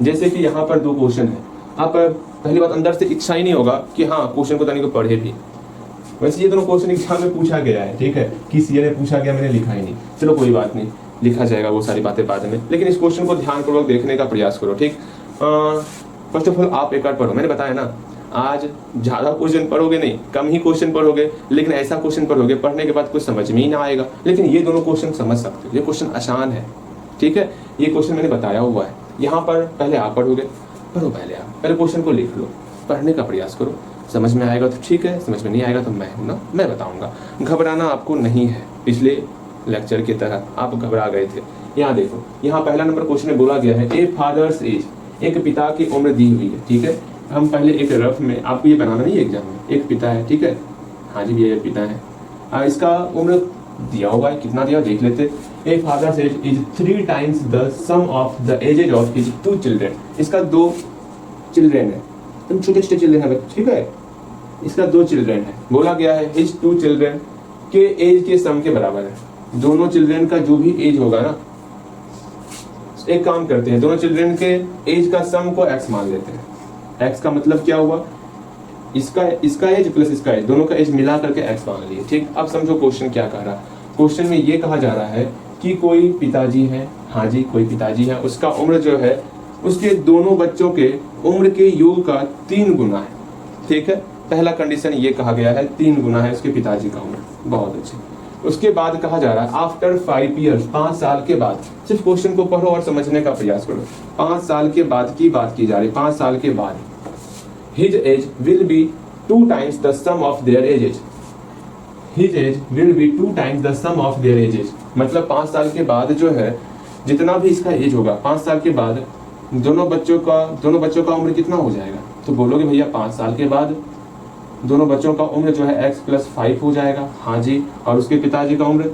जैसे कि यहाँ पर दो क्वेश्चन है, आप पहली बात अंदर से इच्छा ही नहीं होगा कि हाँ क्वेश्चन को तनिक पढ़े भी। वैसे ये दोनों क्वेश्चन एग्जाम में पूछा गया है, ठीक है, किस ईयर में पूछा गया मैंने लिखा ही नहीं, चलो कोई बात नहीं, लिखा जाएगा वो सारी बातें बाद में, लेकिन इस क्वेश्चन को ध्यानपूर्वक देखने का प्रयास करो, ठीक। फर्स्ट ऑफ ऑल आप एक बार पढ़ो, मैंने बताया ना आज ज्यादा क्वेश्चन पढ़ोगे नहीं, कम ही क्वेश्चन पढ़ोगे, लेकिन ऐसा क्वेश्चन पढ़ोगे पढ़ने के बाद कुछ समझ में ही ना आएगा, लेकिन ये दोनों क्वेश्चन समझ सकते हो, ये क्वेश्चन आसान है, ठीक है, ये क्वेश्चन मैंने बताया हुआ है। यहाँ पर पहले आप पढ़ोगे, पढ़ो पहले आप, पहले क्वेश्चन को लिख लो, पढ़ने का प्रयास करो, समझ में आएगा तो ठीक है, समझ में नहीं आएगा तो मैं हूं ना, मैं बताऊंगा। घबराना आपको नहीं है, पिछले लेक्चर की तरह आप घबरा गए थे। यहाँ देखो, यहाँ पहला नंबर क्वेश्चन में बोला गया है ए फादर्स एज, एक पिता की उम्र दी हुई है, ठीक है। हम पहले एक रफ में, आपको ये बनाना नहीं है एग्जाम में, एक पिता है, ठीक है, हाँ जी ये पिता है, इसका उम्र दिया हुआ है, कितना दिया देख लेते। A father's age is 3 times the sum of the ages of his 2 children, इसका 2 चिल्ड्रेन है, तुम छोटे छोटे चिल्ड्रेन है, ठीक है, इसका 2 चिल्ड्रेन है, बोला गया है हिज 2 चिल्ड्रेन के एज के सम के बराबर है। दोनों चिल्ड्रेन का जो भी एज होगा ना, एक काम करते हैं, दोनों चिल्ड्रेन के एज का सम को x मान लेते हैं। x का मतलब क्या हुआ, इसका एज प्लस इसका एज, दोनों का एज मिला करके x मान लिए, ठीक। अब समझो क्वेश्चन क्या कह रहा है, क्वेश्चन में ये कहा जा रहा है कि कोई पिताजी है, हाँ जी कोई पिताजी है, उसका उम्र जो है उसके दोनों बच्चों के उम्र के योग का 3 गुना है, ठीक है। पहला कंडीशन ये कहा गया है 3 गुना है उसके पिताजी का उम्र, बहुत अच्छे। उसके बाद कहा जा रहा है आफ्टर 5 years, 5 साल के बाद, सिर्फ क्वेश्चन को पढ़ो और समझने का प्रयास करो, 5 साल के बाद की बात की जा रही, 5 साल के बाद his age will be 2 times the sum of their ages, his age will be 2 times the sum of their ages, मतलब 5 साल के बाद जो है जितना भी इसका एज होगा, 5 साल के बाद दोनों बच्चों का उम्र कितना हो जाएगा, तो बोलोगे भैया 5 साल के बाद दोनों बच्चों का उम्र जो है x + 5 हो जाएगा, हाँ जी, और उसके पिताजी का उम्र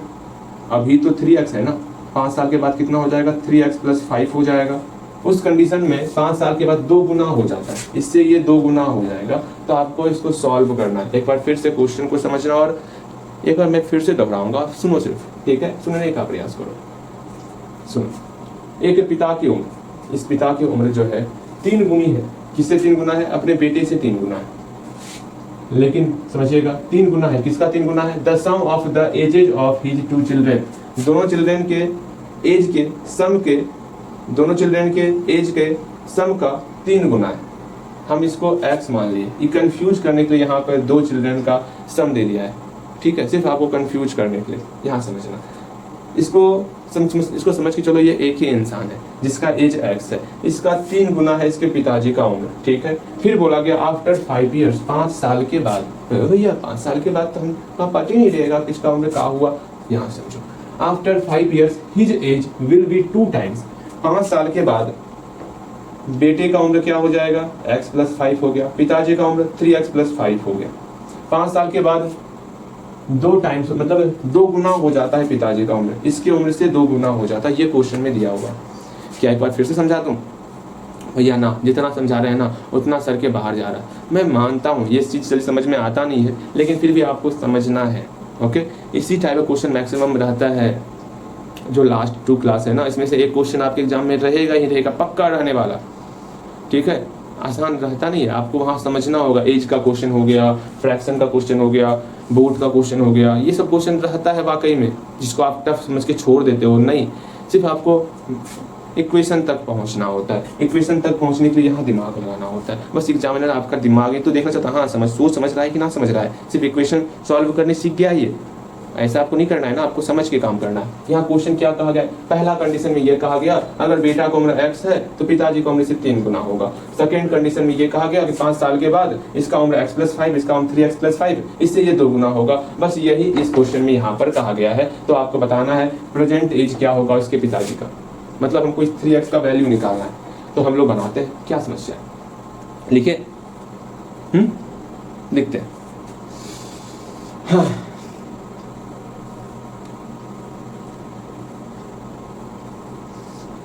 अभी तो 3x है ना, 5 साल के बाद कितना हो जाएगा, 3x + 5 हो जाएगा। उस कंडीशन में 5 साल के बाद 2 गुना हो जाता है, इससे ये 2 गुना हो जाएगा, तो आपको इसको सॉल्व करना है। एक बार फिर से क्वेश्चन को समझना, और एक बार मैं फिर से दोहराऊंगा, सुनो सिर्फ, ठीक है, सुनने का प्रयास करो। सुनो, एक पिता की उम्र, इस पिता की उम्र जो है 3 गुनी है, किससे 3 गुना है, अपने बेटे से 3 गुना है, लेकिन समझिएगा 3 गुना है, किसका 3 गुना है, the sum of the ages of his 2 children, दोनों चिल्ड्रेन के एज के सम के, दोनों चिल्ड्रेन के एज के सम का 3 गुना है, हम इसको x मान लिए। ये कंफ्यूज करने के लिए यहाँ पर 2 चिल्ड्रेन का सम दे दिया है, ठीक है, सिर्फ आपको कंफ्यूज करने के लिए, यहाँ समझना, इसको समझ के चलो, ये एक ही इंसान है जिसका एज x है, इसका 3 गुना है इसके पिताजी का उम्र, ठीक है। फिर बोला गया आफ्टर 5 years, 5 साल के बाद, भैया 5 साल के बाद तो हम पता ही नहीं रहेगा किसका उम्र क्या हुआ, यहाँ समझो, after 5 years his age will be 2 times, 5 साल के बाद बेटे का उम्र क्या हो जाएगा, x + 5 हो गया, पिताजी का उम्र 3x + 5 हो गया, 5 साल के बाद 2 times, मतलब 2 गुना हो जाता है पिताजी का उम्र, इसकी उम्र से 2 गुना हो जाता है, ये क्वेश्चन में दिया हुआ। क्या एक बार फिर से समझा दूं भैया, ना जितना समझा रहे हैं ना उतना सर के बाहर जा रहा है, मैं मानता हूँ ये चीज़ जल्दी समझ में आता नहीं है, लेकिन फिर भी आपको समझना है, ओके। इसी टाइप का क्वेश्चन मैक्सिमम रहता है, जो लास्ट 2 क्लास है ना, इसमें से एक क्वेश्चन आपके एग्जाम में रहेगा ही रहेगा, पक्का रहने वाला, ठीक है, आसान रहता नहीं है, आपको वहाँ समझना होगा। एज का क्वेश्चन हो गया, फ्रैक्शन का क्वेश्चन हो गया, बोर्ड का क्वेश्चन हो गया, ये सब क्वेश्चन रहता है वाकई में, जिसको आप टफ समझ के छोड़ देते हो, नहीं, सिर्फ आपको इक्वेशन तक पहुंचना होता है, इक्वेशन तक पहुंचने के लिए यहाँ दिमाग लगाना होता है, बस एग्जामिनर आपका दिमाग ही तो देखना चाहता है, हाँ सोच समझ रहा है कि ना समझ रहा है, सिर्फ इक्वेशन सॉल्व करने सीख गया, ये ऐसा आपको नहीं करना है ना, आपको समझ के काम करना है। यहाँ क्वेश्चन क्या कहा गया, पहला कंडीशन में ये कहा गया अगर बेटा का उम्र x है तो पिताजी का उम्र से 3 गुना होगा। सेकंड कंडीशन में ये कहा गया कि 5 साल के बाद इसका उम्र x + 5, इसका उम्र 3x + 5, इससे ये 2 गुना होगा। बस यही इस क्वेश्चन में यहाँ पर कहा गया है। तो आपको बताना है प्रेजेंट एज क्या होगा उसके पिताजी का, मतलब हमको इस 3x का वैल्यू निकालना है, तो हम लोग बनाते हैं, क्या समस्या है, लिखे लिखते हैं। हाँ,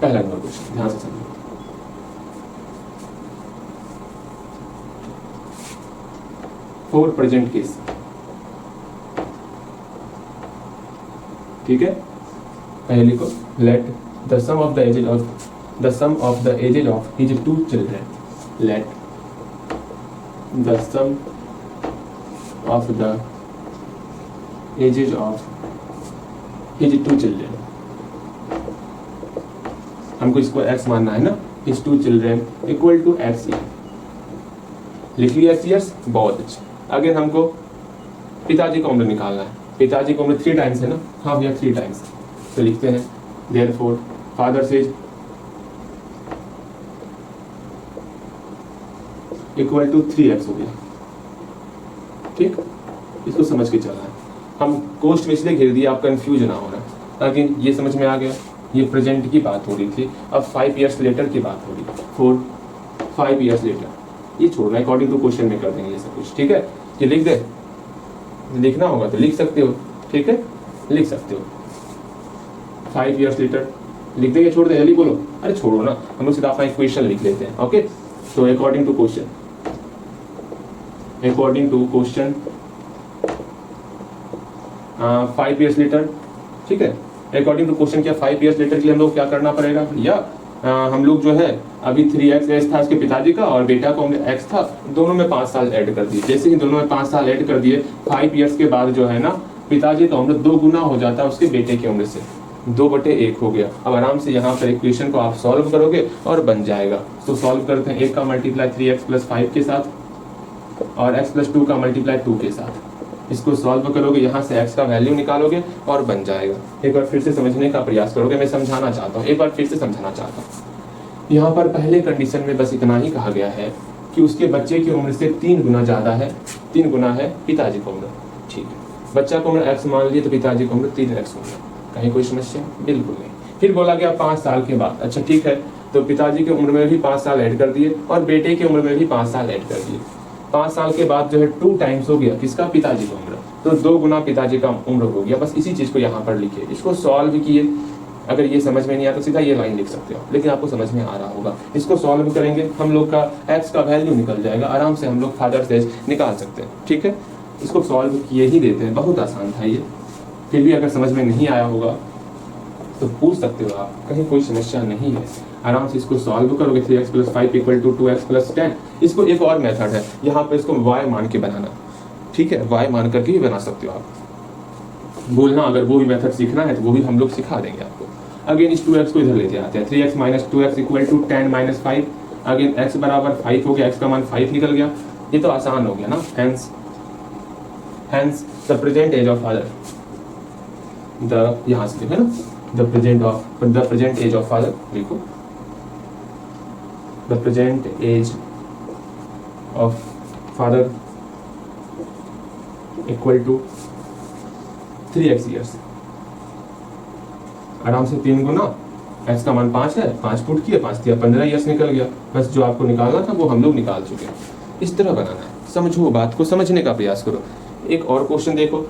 पहला नंबर क्वेश्चन ध्यान से समझो। फॉर प्रेजेंट केस, ठीक है, पहले को let the sum of the ages of the sum of the ages of his 2 children, let the sum of the ages of his 2 children, हमको इसको x मानना है ना, his 2 children equal to x year, लिख लिया years, बहुत अच्छा। Again हमको पिताजी का उम्र निकालना है, पिताजी का उम्र 3 टाइम्स है ना, हाँ भैया 3 टाइम्स, तो लिखते हैं therefore father's age equal to 3x हो गया, ठीक, इसको समझ के चलना है। हम कोस्ट में इसलिए घेर दिया, आप कंफ्यूज ना होना, ताकि ये समझ में आ गया, ये प्रेजेंट की बात हो रही थी, अब 5 इयर्स लेटर की बात हो रही है, 5 इयर्स लेटर, ये छोड़ना, अकॉर्डिंग टू क्वेश्चन में कर देंगे ये सब कुछ, ठीक है। ये लिख दे, लिखना होगा तो लिख सकते हो, ठीक है, लिख सकते हो 5 इयर्स लेटर लिख देंगे, छोड़ दे, जल्दी बोलो, अरे छोड़ो ना, हम लोग सीधा अपना इक्वेशन लिख लेते हैं, ओके। तो according to question 5 years later, ठीक है, अकॉर्डिंग टू क्वेश्चन क्या 5 इयर्स लेटर के लिए हम लोग क्या करना पड़ेगा भैया, हम लोग जो है अभी 3x एज था उसके पिताजी का और बेटा का उम्र x था, दोनों में 5 साल ऐड कर दिए, जैसे ही दोनों में 5 साल ऐड कर दिए, 5 इयर्स के बाद जो है ना पिताजी का उम्र 2 गुना हो जाता है उसके बेटे की उम्र से, 2/1 हो गया। अब आराम से यहाँ पर इक्वेशन को आप सॉल्व करोगे और बन जाएगा। तो सॉल्व करते हैं, 1 का मल्टीप्लाई 3x प्लस 5 के साथ और x प्लस 2 का मल्टीप्लाई 2 के साथ, इसको सॉल्व करोगे, यहाँ से x का वैल्यू निकालोगे और बन जाएगा। एक बार फिर से समझने का प्रयास करोगे, मैं समझाना चाहता हूँ, एक बार फिर से समझाना चाहता हूँ। यहाँ पर पहले कंडीशन में बस इतना ही कहा गया है कि उसके बच्चे की उम्र से 3 गुना ज़्यादा है, 3 गुना है पिताजी की उम्र, ठीक है। बच्चा को उम्र x मान लिए तो पिताजी की उम्र 3x होगी, कहीं कोई समस्या? बिल्कुल नहीं। फिर बोला गया 5 साल के बाद, अच्छा ठीक है, तो पिताजी की उम्र में भी 5 साल ऐड कर दिए और बेटे की उम्र में भी 5 साल ऐड कर दिए। 5 साल के बाद जो है 2 टाइम्स हो गया किसका, पिताजी की उम्र, तो 2 गुना पिताजी का उम्र हो गया। बस इसी चीज को यहाँ पर लिखिए, इसको सॉल्व किए। अगर ये समझ में नहीं आता सीधा ये लाइन लिख सकते हो, लेकिन आपको समझ में आ रहा होगा। इसको सॉल्व करेंगे, हम लोग का x का वैल्यू निकल जाएगा, आराम से हम लोग फादर्स एज निकाल सकते हैं, ठीक है। इसको सॉल्व किए ही देते हैं, बहुत आसान था ये। फिर भी अगर समझ में नहीं आया होगा तो पूछ सकते हो आप, कहीं कोई समस्या नहीं है। आराम से इसको सॉल्व करोगे, 3x plus 5 equal to 2x plus 10। इसको एक और मेथड है, यहाँ पे इसको y मान के बनाना, ठीक है, y मान करके भी बना सकते हो आप। बोलना अगर वो भी मेथड सीखना है तो वो भी हम लोग सिखा देंगे आपको। अगेन इस 2x को इधर लेते आते हैं, 3x minus 2x equal to 10 minus 5। Again x बराबर 5 हो गया, x का मान 5 निकल गया, ये तो आसान हो गया ना। hence the present age of father, यहाँ से है ना, the present age of father लिखो, the present age of father equal to 3x years। आराम से 3 गुना, x का मान 5 है, 5 पुट किया, 5 दिया, 15 ईयर्स निकल गया। बस जो आपको निकालना था वो हम लोग निकाल चुके हैं। इस तरह बनाना है, समझो बात को, समझने का प्रयास करो। एक और क्वेश्चन देखो,